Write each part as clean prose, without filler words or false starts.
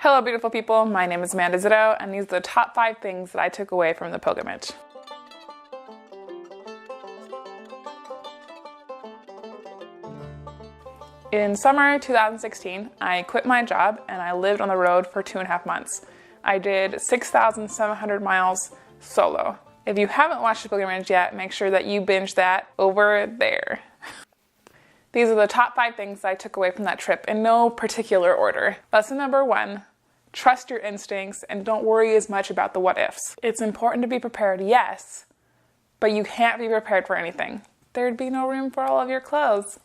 Hello beautiful people, my name is Amanda Zito, and these are the top 5 things that I took away from the pilgrimage. In summer 2016, I quit my job and I lived on the road for 2.5 months. I did 6,700 miles solo. If you haven't watched the pilgrimage yet, make sure that you binge that over there. These are the top 5 things I took away from that trip in no particular order. Lesson number 1, trust your instincts and don't worry as much about the what ifs. It's important to be prepared, yes, but you can't be prepared for anything. There'd be no room for all of your clothes.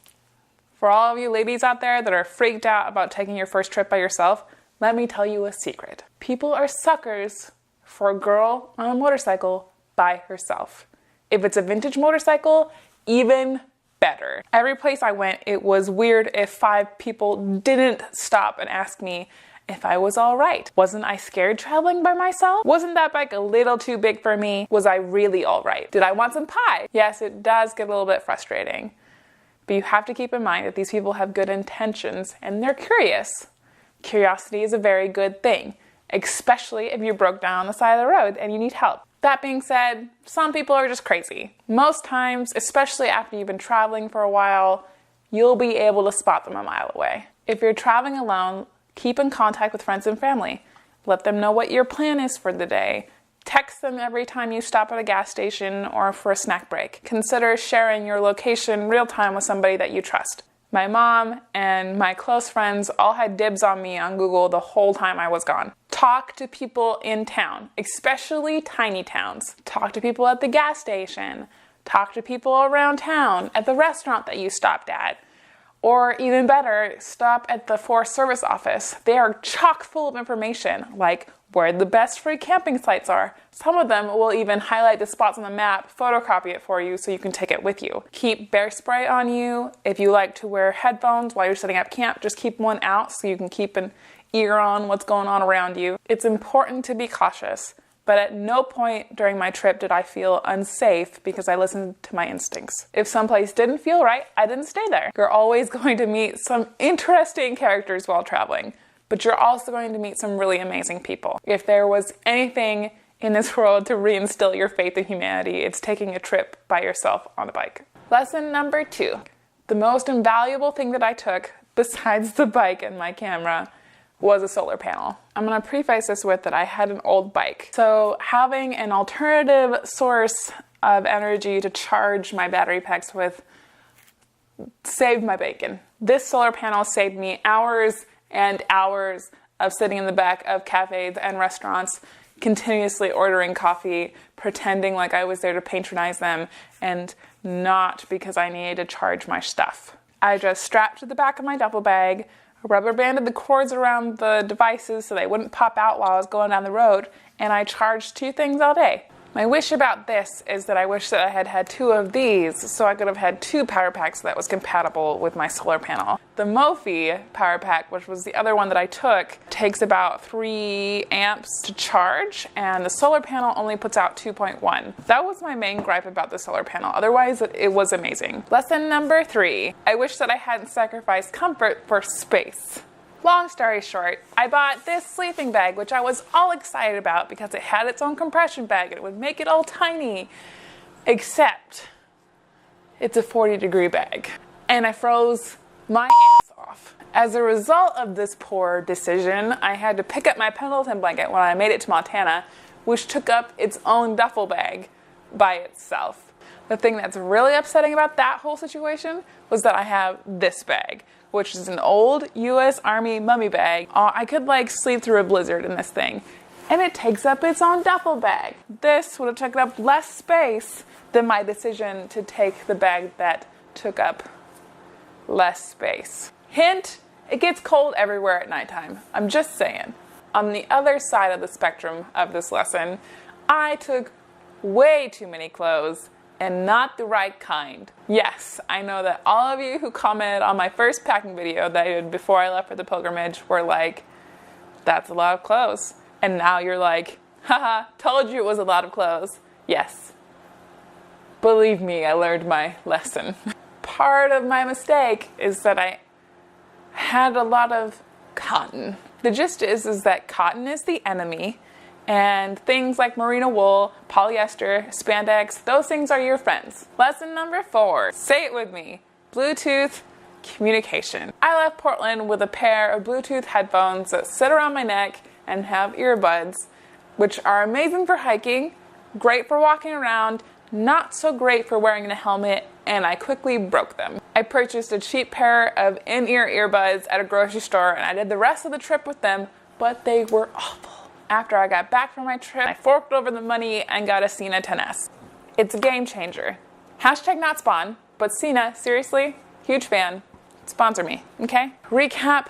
For all of you ladies out there that are freaked out about taking your first trip by yourself, let me tell you a secret. People are suckers for a girl on a motorcycle by herself. If it's a vintage motorcycle, even better. Every place I went, it was weird if 5 people didn't stop and ask me if I was all right. Wasn't I scared traveling by myself? Wasn't that bike a little too big for me? Was I really all right? Did I want some pie? Yes, it does get a little bit frustrating. But you have to keep in mind that these people have good intentions and they're curious. Curiosity is a very good thing, especially if you broke down on the side of the road and you need help. That being said, some people are just crazy. Most times, especially after you've been traveling for a while, you'll be able to spot them a mile away. If you're traveling alone, keep in contact with friends and family. Let them know what your plan is for the day. Text them every time you stop at a gas station or for a snack break. Consider sharing your location real time with somebody that you trust. My mom and my close friends all had dibs on me on Google the whole time I was gone. Talk to people in town, especially tiny towns. Talk to people at the gas station. Talk to people around town, at the restaurant that you stopped at. Or even better, stop at the Forest Service office. They are chock full of information, like where the best free camping sites are. Some of them will even highlight the spots on the map, photocopy it for you so you can take it with you. Keep bear spray on you. If you like to wear headphones while you're setting up camp, just keep one out so you can keep an ear on what's going on around you. It's important to be cautious, but at no point during my trip did I feel unsafe because I listened to my instincts. If someplace didn't feel right, I didn't stay there. You're always going to meet some interesting characters while traveling, but you're also going to meet some really amazing people. If there was anything in this world to reinstill your faith in humanity, it's taking a trip by yourself on a bike. Lesson number 2. The most invaluable thing that I took, besides the bike and my camera, was a solar panel. I'm gonna preface this with that I had an old bike. So having an alternative source of energy to charge my battery packs with saved my bacon. This solar panel saved me hours and hours of sitting in the back of cafes and restaurants, continuously ordering coffee, pretending like I was there to patronize them, and not because I needed to charge my stuff. I just strapped to the back of my duffel bag, rubber banded the cords around the devices so they wouldn't pop out while I was going down the road, and I charged 2 things all day. My wish about this is that I wish that I had had 2 of these so I could have had 2 power packs that was compatible with my solar panel. The Mophie power pack, which was the other one that I took, takes about 3 amps to charge, and the solar panel only puts out 2.1. That was my main gripe about the solar panel. Otherwise, it was amazing. Lesson number 3. I wish that I hadn't sacrificed comfort for space. Long story short, I bought this sleeping bag, which I was all excited about because it had its own compression bag and it would make it all tiny. Except, it's a 40-degree bag. And I froze my ass off. As a result of this poor decision, I had to pick up my Pendleton blanket when I made it to Montana, which took up its own duffel bag by itself. The thing that's really upsetting about that whole situation was that I have this bag, which is an old U.S. Army mummy bag. I could sleep through a blizzard in this thing. And it takes up its own duffel bag. This would have taken up less space than my decision to take the bag that took up less space. Hint, it gets cold everywhere at nighttime. I'm just saying. On the other side of the spectrum of this lesson, I took way too many clothes and not the right kind. Yes, I know that all of you who commented on my first packing video that I did before I left for the pilgrimage were like, that's a lot of clothes. And now you're like, haha, told you it was a lot of clothes. Yes. Believe me, I learned my lesson. Part of my mistake is that I had a lot of cotton. The gist is that cotton is the enemy, and things like merino wool, polyester, spandex, those things are your friends. Lesson number 4. Say it with me. Bluetooth communication. I left Portland with a pair of Bluetooth headphones that sit around my neck and have earbuds, which are amazing for hiking, great for walking around, not so great for wearing a helmet, and I quickly broke them. I purchased a cheap pair of in-ear earbuds at a grocery store, and I did the rest of the trip with them, but they were awful. After I got back from my trip, I forked over the money and got a Sena 10S. It's a game changer. Hashtag not spawn, but Sena, seriously, huge fan. Sponsor me, okay? Recap,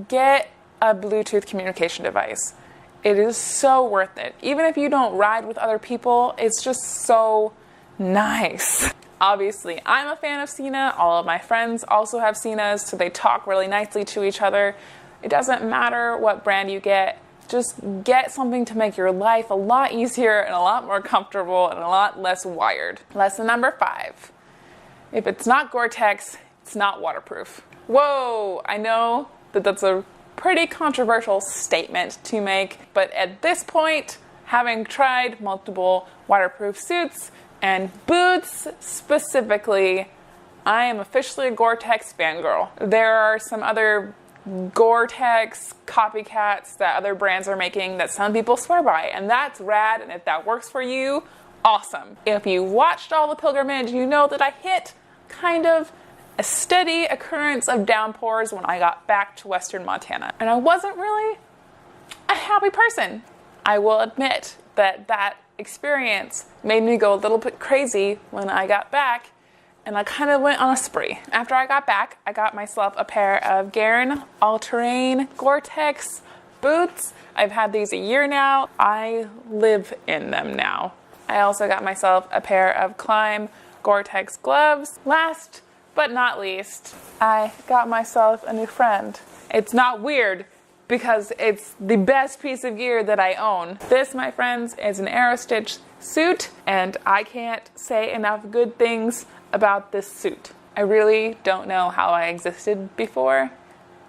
get a Bluetooth communication device. It is so worth it. Even if you don't ride with other people, it's just so nice. Obviously, I'm a fan of Sena. All of my friends also have Senas, so they talk really nicely to each other. It doesn't matter what brand you get. Just get something to make your life a lot easier and a lot more comfortable and a lot less wired. Lesson number 5. If it's not Gore-Tex, it's not waterproof. Whoa, I know that that's a pretty controversial statement to make, but at this point, having tried multiple waterproof suits and boots specifically, I am officially a Gore-Tex fangirl. There are some other Gore-Tex copycats that other brands are making that some people swear by, and that's rad, and if that works for you, awesome. If you watched all the pilgrimage, you know that I hit kind of a steady occurrence of downpours when I got back to western Montana, and I wasn't really a happy person. I will admit that that experience made me go a little bit crazy when I got back, and I kind of went on a spree. After I got back, I got myself a pair of Garin all-terrain Gore-Tex boots. I've had these a year now. I live in them now. I also got myself a pair of Climb Gore-Tex gloves. Last but not least, I got myself a new friend. It's not weird because it's the best piece of gear that I own. This, my friends, is an Aerostitch suit, and I can't say enough good things about this suit. I really don't know how I existed before,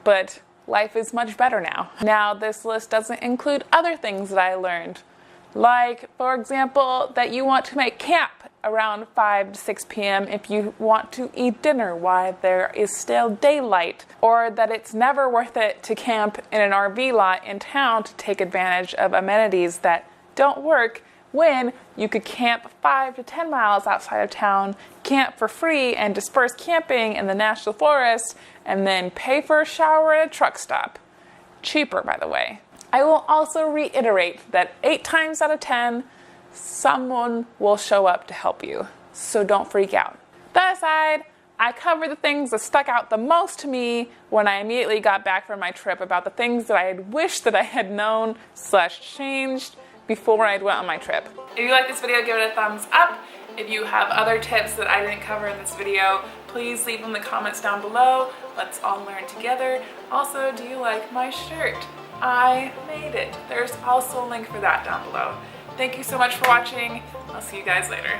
but life is much better now. Now, this list doesn't include other things that I learned, like, for example, that you want to make camp around 5 to 6 p.m. if you want to eat dinner while there is still daylight, or that it's never worth it to camp in an RV lot in town to take advantage of amenities that don't work when you could camp 5 to 10 miles outside of town, camp for free, and disperse camping in the national forest, and then pay for a shower at a truck stop. Cheaper, by the way. I will also reiterate that 8 times out of 10, someone will show up to help you, so don't freak out. That aside, I covered the things that stuck out the most to me when I immediately got back from my trip about the things that I had wished that I had known / changed before I went on my trip. If you like this video, give it a thumbs up. If you have other tips that I didn't cover in this video, please leave them in the comments down below. Let's all learn together. Also, do you like my shirt? I made it. There's also a link for that down below. Thank you so much for watching. I'll see you guys later.